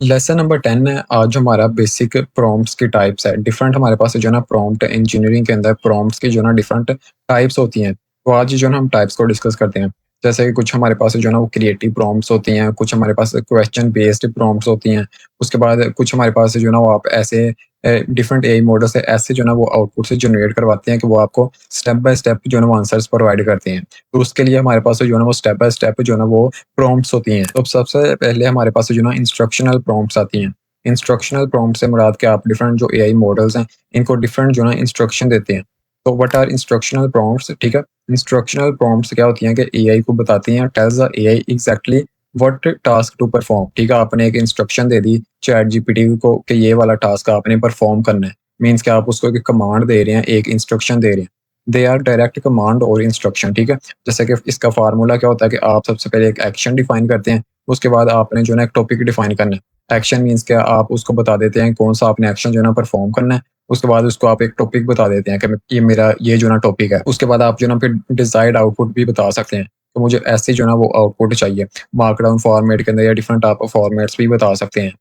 Lesson number 10 है। आज हमारा बेसिक प्रॉम्प्ट्स की टाइप्स है। डिफरेंट हमारे पास जो है ना प्रॉम्प्ट इंजीनियरिंग के अंदर प्रॉम्प्ट्स की जो है ना डिफरेंट टाइप्स होती हैं। तो आज जो है ना हम टाइप्स को डिस्कस करते हैं। जैसे कि कुछ हमारे पास जो है ना वो क्रिएटिव प्रॉम्प्ट्स होती हैं, कुछ हमारे पास क्वेश्चन बेस्ड प्रॉम्प्ट्स होती हैं। उसके बाद कुछ हमारे पास जो है ना वो आप ऐसे डिफरेंट एआई मॉडल से ऐसे जो है ना वो आउटपुट से जनरेट करवाते हैं कि वो आपको स्टेप बाय स्टेप जो है ना वो आंसर्स प्रोवाइड करते हैं। तो उसके लिए हमारे पास जो है ना वो स्टेप बाय स्टेप जो है ना वो प्रॉम्प्ट्स होती हैं। तो सबसे पहले हमारे पास जो है ना इंस्ट्रक्शनल प्रॉम्प्ट्स आती हैं। इंस्ट्रक्शनल प्रॉम्प्ट से मुराद कि आप डिफरेंट जो एआई मॉडल्स हैं, इनको डिफरेंट जो है ना इंस्ट्रक्शन देते हैं। तो व्हाट आर इंस्ट्रक्शनल प्रॉम्प्ट्स, ठीक है? इंस्ट्रक्शनल प्रॉम्प्ट्स क्या होती हैं कि एआई को बताती हैं, tells the AI exactly what task to perform. ठीक है, आपने एक इंस्ट्रक्शन दे दी चैट जीपीटी को कि ये वाला टास्क आपने परफॉर्म करना है। मीन्स कि आप उसको एक कमांड दे रहे हैं, एक इंस्ट्रक्शन दे रहे हैं। दे आर डायरेक्ट कमांड और इंस्ट्रक्शन, ठीक है? जैसे कि इसका फार्मूला क्या होता है कि आप सबसे पहले एक एक्शन डिफाइन करते हैं, उसके बाद आपने जो है ना एक टॉपिक डिफाइन करना है। एक्शन मीन्स क्या, आप उसको बता देते हैं कौन सा आपने एक्शन जो है ना परफॉर्म करना है। उसके बाद उसको आप एक टॉपिक बता देते हैं कि ये मेरा ये जो है ना टॉपिक है। उसके बाद आप जो है ना फिर डिजायर्ड आउटपुट भी बता सकते हैं, तो मुझे ऐसे जो है ना वो आउटपुट चाहिए। मार्कडाउन फॉर्मेट के अंदर या डिफरेंट आप फॉर्मेट्स भी बता सकते हैं।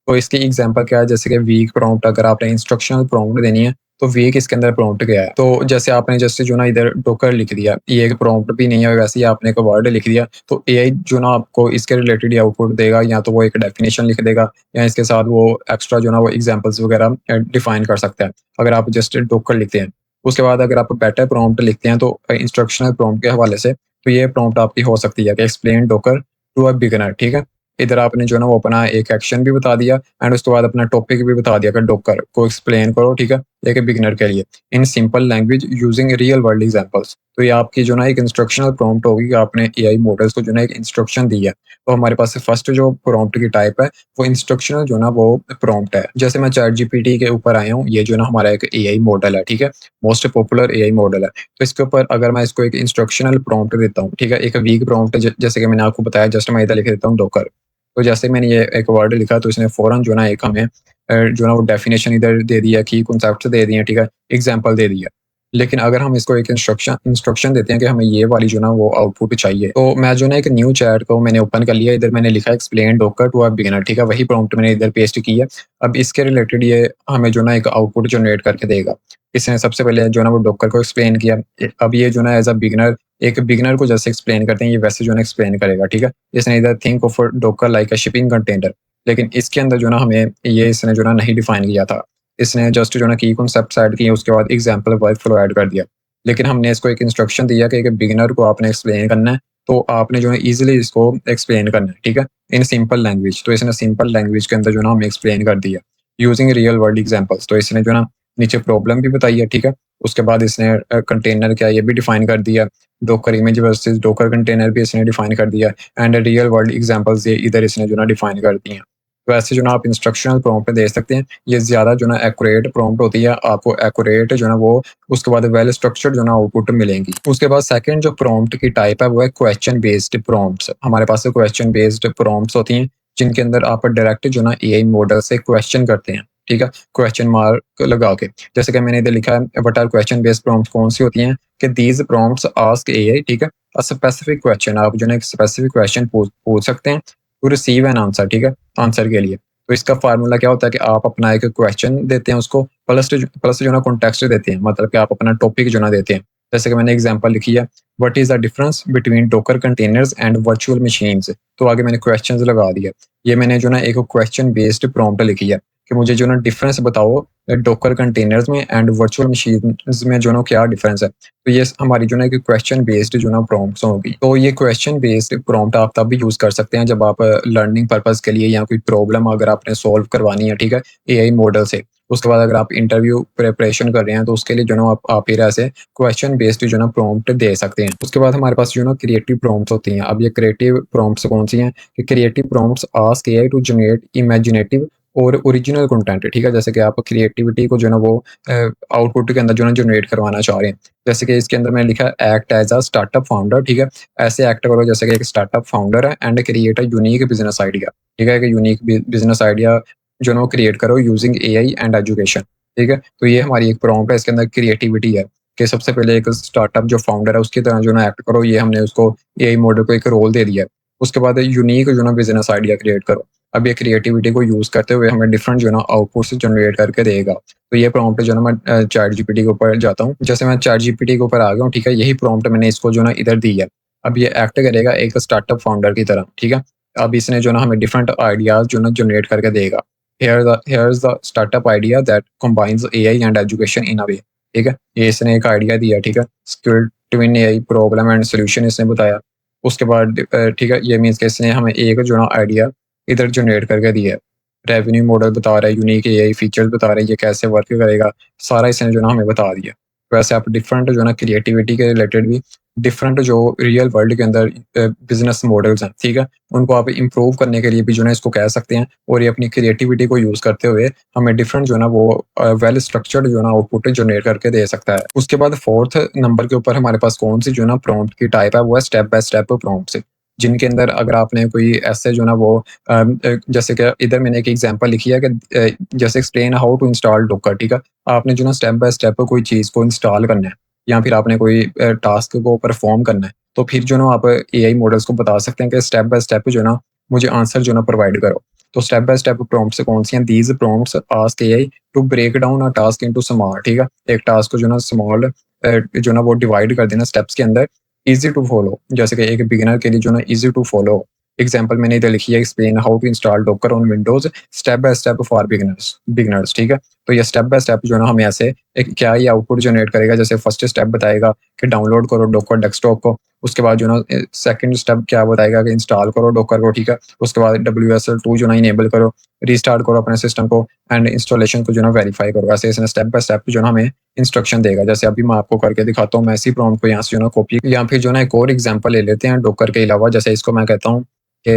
तो इसकी एग्जांपल क्या है, जैसे कि वीक प्रॉम्प्ट अगर आपने इंस्ट्रक्शनल प्रॉम्प्ट देनी है, तो वीक इसके अंदर प्रॉम्प्ट क्या है। तो जैसे आपने जैसे जो ना इधर डोकर लिख दिया, ये एक प्रॉम्प्ट भी नहीं है, वैसे ही आपने एक वर्ड लिख दिया, तो एआई जो ना आपको इसके रिलेटेड ही आउटपुट देगा। या तो वो एक डेफिनेशन लिख देगा, या इसके साथ वो एक्स्ट्रा जो ना वो एग्जांपल्स वगैरह डिफाइन कर सकता है, अगर आप जस्ट डोकर लिखते हैं। उसके बाद अगर आप बेटर प्रॉम्प्ट लिखते हैं, तो इंस्ट्रक्शनल प्रॉम्प्ट के हवाले से, तो ये प्रॉम्प्ट आपकी हो सकती है कि explain Docker to a beginner, ठीक है? इधर आपने जो है ना वो अपना एक एक्शन भी बता दिया, एंड उसके बाद अपना टॉपिक भी बता दिया कि डॉकर को एक्सप्लेन करो, ठीक है, एक बिगिनर के लिए in simple language using real world examples. तो ये आपकी जो ना एक इंस्ट्रक्शनल प्रॉम्प्ट होगी कि आपने एआई मॉडल्स को जो ना एक इंस्ट्रक्शन दी है। तो हमारे पास फर्स्ट जो प्रॉम्प्ट की टाइप है, वो इंस्ट्रक्शनल जो ना वो प्रॉम्प्ट है। जैसे मैं चैट जीपीटी के ऊपर आया हूँ, ये जो ना हमारा एक एआई मॉडल है, ठीक है, मोस्ट पॉपुलर एआई मॉडल है। तो इसके ऊपर अगर मैं इसको एक इंस्ट्रक्शनल प्रॉम्प्ट देता हूँ, ठीक है, एक वीक प्रॉम्प्ट, जैसे कि मैंने आपको बताया, जस्ट मैं इधर लिख देता हूँ डॉकर। तो जैसे मैंने ये एक वर्ड लिखा, तो इसने फ़ौरन जो है ना एक हमें जो है ना वो डेफिनेशन इधर दे दिया, की कॉन्सेप्ट्स दे दिए, ठीक है, एग्जांपल दे दिया। लेकिन अगर हम इसको एक इंस्ट्रक्शन देते हैं कि हमें ये वाली जो ना वो आउटपुट चाहिए, तो मैं जो ना एक न्यू चैट को मैंने ओपन कर लिया, इधर मैंने लिखा explain Docker to a beginner, ठीक है, वही प्रॉम्प्ट मैंने इधर पेस्ट की है। अब इसके रिलेटेड ये हमें जो ना एक आउटपुट जनरेट करके देगा। इसने सबसे पहले जो है ना वो डॉकर को एक्सप्लेन किया। अब ये जो ना एज़ अ बिगिनर, एक बिगिनर को जैसे एक्सप्लेन करते हैं, ये वैसे जो है ना एक्सप्लेन करेगा, ठीक है? इसने इधर think of Docker like a shipping container, लेकिन इसके अंदर जो ना हमें ये इसने जो ना नहीं डिफाइन किया था। इसने जस्ट जो ना की कॉन्सेप्ट्स ऐड किए, उसके बाद एग्जांपल वर्क फ्लो ऐड कर दिया। लेकिन हमने इसको एक इंस्ट्रक्शन दिया कि एक बिगिनर को आपने एक्सप्लेन करना है, तो आपने जो है ईज़िली इसको एक्सप्लेन करना है, ठीक है? In simple language. तो इसने सिंपल लैंग्वेज के अंदर जो ना हमें एक्सप्लेन कर दिया, यूजिंग रियल वर्ल्ड एग्जांपल्स। तो इसने जो ना नीचे प्रॉब्लम भी बताई है, ठीक है? उसके बाद इसने कंटेनर क्या है ये भी डिफाइन कर दिया। Docker image versus Docker container भी इसने डिफाइन कर दिया, एंड रियल वर्ल्ड एग्जांपल्स ये इधर इसने जो ना डिफाइन कर दिए हैं। तो ऐसे जो ना आप इंस्ट्रक्शनल प्रॉम्प्ट दे सकते हैं। ये ज़्यादा जो ना एक्यूरेट प्रॉम्प्ट होती है, आपको एक्यूरेट जो ना वो उसके बाद वेल स्ट्रक्चर्ड जो ना आउटपुट मिलेंगी। उसके बाद सेकंड जो प्रॉम्प्ट की टाइप है वो है क्वेश्चन बेस्ड प्रॉम्प्ट्स। हमारे पास क्वेश्चन बेस्ड प्रॉम्प्ट्स होती हैं, जिनके अंदर आप डायरेक्ट जो ना एआई मॉडल से क्वेश्चन करते हैं, ठीक है, क्वेश्चन मार्क लगा के। जैसे कि मैंने इधर लिखा है, what are question based prompts कौन सी होती हैं कि दीज प्रॉम्प्ट्स आस्क एआई, ठीक है, अ स्पेसिफिक क्वेश्चन। आप जो है एक स्पेसिफिक क्वेश्चन पूछ सकते हैं टू रिसीव एन आंसर, ठीक है, आंसर के लिए। तो इसका फार्मूला क्या होता है कि आप अपना एक क्वेश्चन देते हैं उसको, प्लस जो ना कॉन्टेक्स्ट देते हैं, मतलब कि आप अपना टॉपिक जो ना देते हैं। जैसे कि मैंने एग्जांपल लिखी है, what is the difference between Docker containers and virtual machines. तो आगे मैंने क्वेश्चंस लगा दिया। ये मैंने जो ना एक क्वेश्चन बेस्ड प्रॉम्प्ट लिखी है कि मुझे जो ना डिफरेंस बताओ डॉकर कंटेनर्स में एंड वर्चुअल मशीन्स में जो ना क्या डिफरेंस है। तो ये हमारी जो ना एक क्वेश्चन बेस्ड जो ना प्रॉम्प्ट्स होगी। तो ये क्वेश्चन बेस्ड प्रॉम्प्ट आप तब भी यूज़ कर सकते हैं जब आप लर्निंग पर्पज़ के लिए या कोई प्रॉब्लम अगर आपने सॉल्व करवानी है, ठीक है, एआई मॉडल से। उसके बाद अगर आप इंटरव्यू प्रिपरेशन कर रहे हैं, तो उसके लिए जो ना आप फिर ऐसे क्वेश्चन बेस्ड जो ना प्रॉम्प्ट दे सकते हैं। उसके बाद हमारे पास जो ना क्रिएटिव प्रॉम्प्ट्स होती हैं। अब ये क्रिएटिव प्रॉम्प्ट्स कौन सी हैं कि creative prompts ask AI to generate imaginative और ओरिजिनल कंटेंट, ठीक है? जैसे कि आप क्रिएटिविटी को जो है ना वो आउटपुट के अंदर जो है ना जनरेट करवाना चाह रहे हैं। जैसे कि इसके अंदर मैंने लिखा है act as a startup founder, ठीक है? ऐसे एक्ट करो जैसे कि एक स्टार्टअप फाउंडर है, and create a unique business idea, ठीक है? एक यूनिक बिज़नेस आइडिया जो है ना वो क्रिएट करो यूजिंग एआई एंड एजुकेशन, ठीक है? तो ये हमारी एक प्रॉम्प्ट है, इसके अंदर क्रिएटिविटी है कि सबसे पहले एक स्टार्टअप जो फाउंडर है उसकी तरह जो है ना एक्ट करो। ये हमने उसको एआई मॉडल को एक रोल दे दिया है। उसके बाद यूनिक जो है ना बिज़नेस आइडिया क्रिएट करो। अब ये क्रिएटिविटी को यूज़ करते हुए हमें डिफरेंट जो है ना आउटपुट्स जनरेट करके देगा। तो ये प्रॉम्प्ट जो है ना मैं चैट जीपीटी के ऊपर जाता हूँ। जैसे मैं चैट जीपीटी के ऊपर आ गया हूँ, ठीक है? यही प्रॉम्प्ट मैंने इसको जो है ना इधर दी है। अब ये एक्ट करेगा एक स्टार्टअप फाउंडर की तरह, ठीक है? अब इसने जो है ना हमें डिफरेंट आइडियाज़ जो है ना जनरेट करके देगा। Here is the startup idea that combines AI and education in a way, ठीक है? ये इसने एक आइडिया दिया, ठीक है? Skill twin AI problem and solution इसने बताया। उसके बाद ठीक है, ये मीन्स कि इसने हमें एक जो ना आइडिया इधर जनरेट करके दिया है। रेवेन्यू मॉडल बता रहा है, यूनिक एआई फीचर्स बता रहे हैं, ये कैसे वर्क करेगा, सारा इसने जो ना हमें बता दिया। वैसे आप डिफरेंट जो है ना क्रिएटिविटी के रिलेटेड भी डिफरेंट जो रियल वर्ल्ड के अंदर बिज़नेस मॉडल्स हैं, ठीक है? उनको आप इम्प्रूव करने के लिए भी जो है ना इसको कह सकते हैं, और ये अपनी क्रिएटिविटी को यूज़ करते हुए हमें डिफरेंट जो है ना वो वेल स्ट्रक्चर्ड जो है ना आउटपुट जनरेट करके दे सकता है। उसके बाद 4th नंबर के ऊपर हमारे पास कौन-सी जो है ना प्रॉम्प्ट की टाइप है, वो है स्टेप बाय स्टेप प्रॉम्प्ट्स, जिनके अंदर अगर आपने कोई ऐसे जो है ना वो जैसे कि इधर मैंने एक एग्जांपल लिखी है कि जैसे explain how to install Docker, ठीक है? आपने जो ना स्टेप बाय स्टेप कोई चीज़ को इंस्टॉल करना है, या फिर आपने कोई टास्क को परफॉर्म करना है, तो फिर जो ना आप एआई मॉडल्स को बता सकते हैं कि स्टेप बाय स्टेप जो है ना मुझे आंसर जो है ना प्रोवाइड करो। तो स्टेप बाय स्टेप प्रॉम्प्ट्स कौन-सी हैं? These prompts ask AI to break down a task into small, ठीक है? एक टास्क को जो ना स्मॉल जो ना वो डिवाइड कर देना स्टेप्स के अंदर, ईज़ी टू फॉलो, जैसे कि एक बिगिनर के लिए जो ना ईज़ी टू फॉलो। एग्जांपल मैंने इधर लिखी है, explain how to install Docker on Windows step by step for beginners beginners, ठीक है? तो ये स्टेप बाय स्टेप जो है ना हमें ऐसे एक क्या ये आउटपुट जनरेट करेगा, जैसे फर्स्ट स्टेप बताएगा कि डाउनलोड करो डॉकर डेस्कटॉप को, उसके बाद जो ना सेकंड स्टेप क्या बताएगा कि इंस्टॉल करो डॉकर को, ठीक है? उसके बाद WSL2 जो ना इनेबल करो, रीस्टार्ट करो अपने सिस्टम को, एंड इंस्टॉलेशन को जो ना वेरीफाई करो। ऐसे इसने स्टेप बाय स्टेप जो ना हमें इंस्ट्रक्शन देगा। जैसे अभी मैं आपको करके दिखाता हूँ, मैं इसी प्रॉम्प्ट को यहाँ से जो ना कॉपी, या फिर जो ना एक और एग्जांपल ले लेते हैं डॉकर के अलावा। जैसे इसको मैं कहता हूँ कि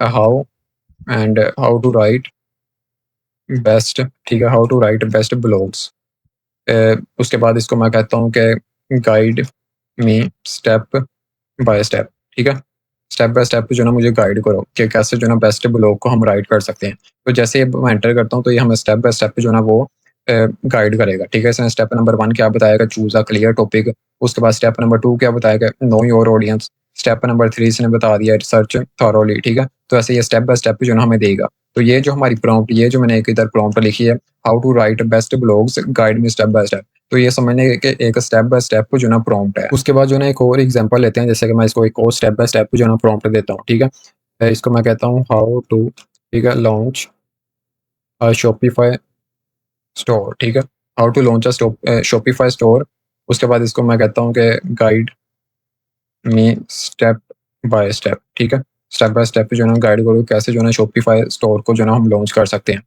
how how to write best, ठीक है? How to write best blogs. उसके बाद इसको मैं कहता हूँ कि guide me step by step, ठीक है? स्टेप बाय स्टेप जो है ना मुझे गाइड करो कि कैसे जो है ना बेस्ट ब्लॉग को हम राइट कर सकते हैं। तो जैसे ही मैं एंटर करता हूँ, तो ये हमें स्टेप बाय स्टेप जो है ना वो गाइड करेगा, ठीक है? इसने स्टेप नंबर 1 क्या बताएगा? Choose a clear topic. उसके बाद स्टेप नंबर 2 क्या बताएगा? Know your audience. Step number 3 इसने बता दिया रिसर्च थॉरोली, ठीक है? तो ऐसे ये स्टेप बाय स्टेप जो है ना हमें देगा। तो ये जो हमारी प्रॉम्प्ट, ये जो मैंने एक इधर प्रॉम्प्ट लिखी है, how to write best blogs guide me step by step. तो ये समझने के एक स्टेप बाय स्टेप जो है ना प्रॉम्प्ट है। उसके बाद जो है ना एक और एग्जांपल लेते हैं, जैसे कि मैं इसको एक और स्टेप बाय स्टेप जो है ना प्रॉम्प्ट देता हूँ, ठीक है? इसको मैं कहता हूँ हाउ टू, ठीक है, लॉन्च अ शॉपिफाई स्टोर, ठीक है? How to launch a Shopify store. उसके बाद इसको मैं कहता हूँ कि guide me step by step, ठीक है? स्टेप बाय स्टेप जो है ना गाइड करो कैसे जो है ना शॉपिफाई स्टोर को जो है ना हम लॉन्च कर सकते हैं।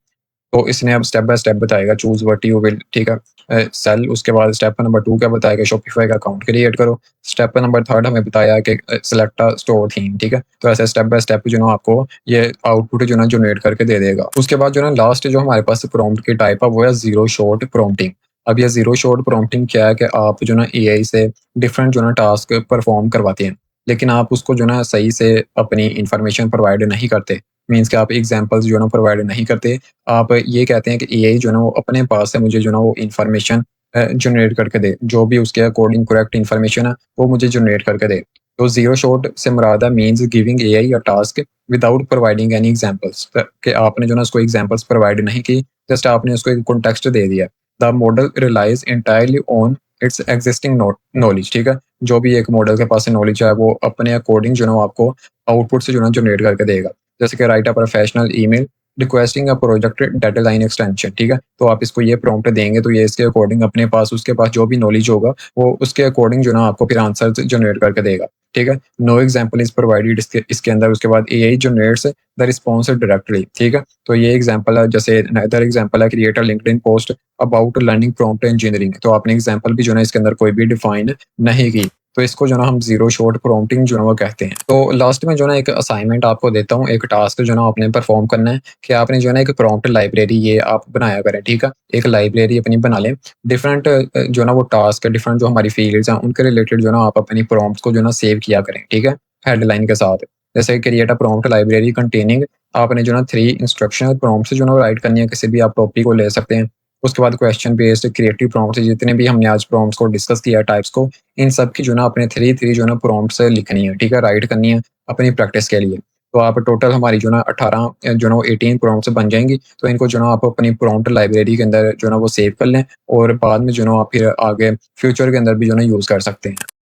तो इसने अब स्टेप बाय स्टेप बताएगा, चूज़ व्हाट यू विल, ठीक है? सेल। उसके बाद स्टेप नंबर 2 क्या बताएगा? शॉपिफाई का अकाउंट क्रिएट करो। स्टेप नंबर 3 हमें बताया कि सेलेक्ट अ स्टोर थीम, ठीक है? तो ऐसे स्टेप बाय स्टेप जो है ना आपको ये आउटपुट जो है ना जनरेट करके दे देगा। उसके बाद जो है ना लास्ट जो हमारे पास प्रॉम्प्ट की टाइप है, वो है ज़ीरो शॉट प्रॉम्प्टिंग। अब ये ज़ीरो शॉट प्रॉम्प्टिंग क्या है कि आप जो है ना एआई से डिफरेंट जो है ना टास्क परफॉर्म करवाते हैं, लेकिन आप उसको जो है ना सही से अपनी इन्फॉर्मेशन प्रोवाइड नहीं करते। मीन्स कि आप एग्जांपल्स जो है ना प्रोवाइड नहीं करते। आप ये कहते हैं कि एआई जो है ना वो अपने पास से मुझे जो है ना वो इन्फॉर्मेशन जनरेट करके दे, जो भी उसके अकॉर्डिंग करेक्ट इन्फॉर्मेशन है वो मुझे जनरेट करके दे। तो ज़ीरो शॉट से मुराद है मीन्स गिविंग एआई अ task without providing any examples, कि आपने जो है ना उसको एग्जांपल्स प्रोवाइड नहीं की, जस्ट आपने उसको एक कॉन्टेक्स्ट दे दिया। The model relies entirely on its existing knowledge, ठीक है? जो भी एक मॉडल के पास नॉलेज है वो अपने अकॉर्डिंग जो है ना वो आपको आउटपुट से जो है ना जनरेट करके देगा। जैसे कि right a professional email requesting a project deadline extension, ठीक है? तो आप इसको ये प्रॉम्प्ट देंगे, तो ये इसके अकॉर्डिंग अपने पास उसके पास जो भी नॉलेज होगा वो उसके अकॉर्डिंग जो है ना आपको फिर आंसर जनरेट करके देगा, ठीक है? नो एग्जांपल इज प्रोवाइडेड इसके इसके अंदर। उसके बाद AI generates the response directly, ठीक है? तो ये एग्जांपल है। जैसे अनदर एग्जांपल है, create a LinkedIn post about learning prompt engineering. तो आपने एग्जांपल भी जो है ना इसके अंदर कोई भी डिफाइन नहीं की, तो इसको जो है ना हम ज़ीरो शॉट प्रॉम्प्टिंग जो है ना वो कहते हैं। तो लास्ट में जो है ना एक असाइनमेंट आपको देता हूँ, एक टास्क जो है ना आपने परफॉर्म करना है कि आपने जो है ना एक प्रॉम्प्ट लाइब्रेरी ये आप बनाया करें, ठीक है? एक लाइब्रेरी अपनी बना लें। डिफरेंट जो है ना वो टास्क डिफरेंट जो हमारी फील्ड्स हैं उनके रिलेटेड जो है ना आप अपनी प्रॉम्प्ट्स को जो है ना सेव किया करें, ठीक है? हेडलाइन के साथ। जैसे create a prompt library containing, आपने जो है ना 3 इंस्ट्रक्शनल प्रॉम्प्ट्स जो है ना राइट करनी है, किसी भी आप टॉपिक को ले सकते हैं। उसके बाद क्वेश्चन बेस्ड क्रिएटिव प्रॉम्प्ट्स, जितने भी हमने आज प्रॉम्प्ट्स को डिस्कस किया टाइप्स को, इन सब की जो है ना अपने 3 जो है ना प्रॉम्प्ट्स लिखनी है, ठीक है? राइट करनी है अपनी प्रैक्टिस के लिए। तो आप टोटल हमारी जो है ना 18 जो है ना वो 18 प्रॉम्प्ट्स बन जाएँगी। तो इनको जो है ना आप अपनी प्रॉम्प्ट लाइब्रेरी के अंदर जो है ना वो सेव कर लें और बाद में जो है ना आप फिर आगे फ्यूचर के अंदर भी जो है ना यूज़ कर सकते हैं।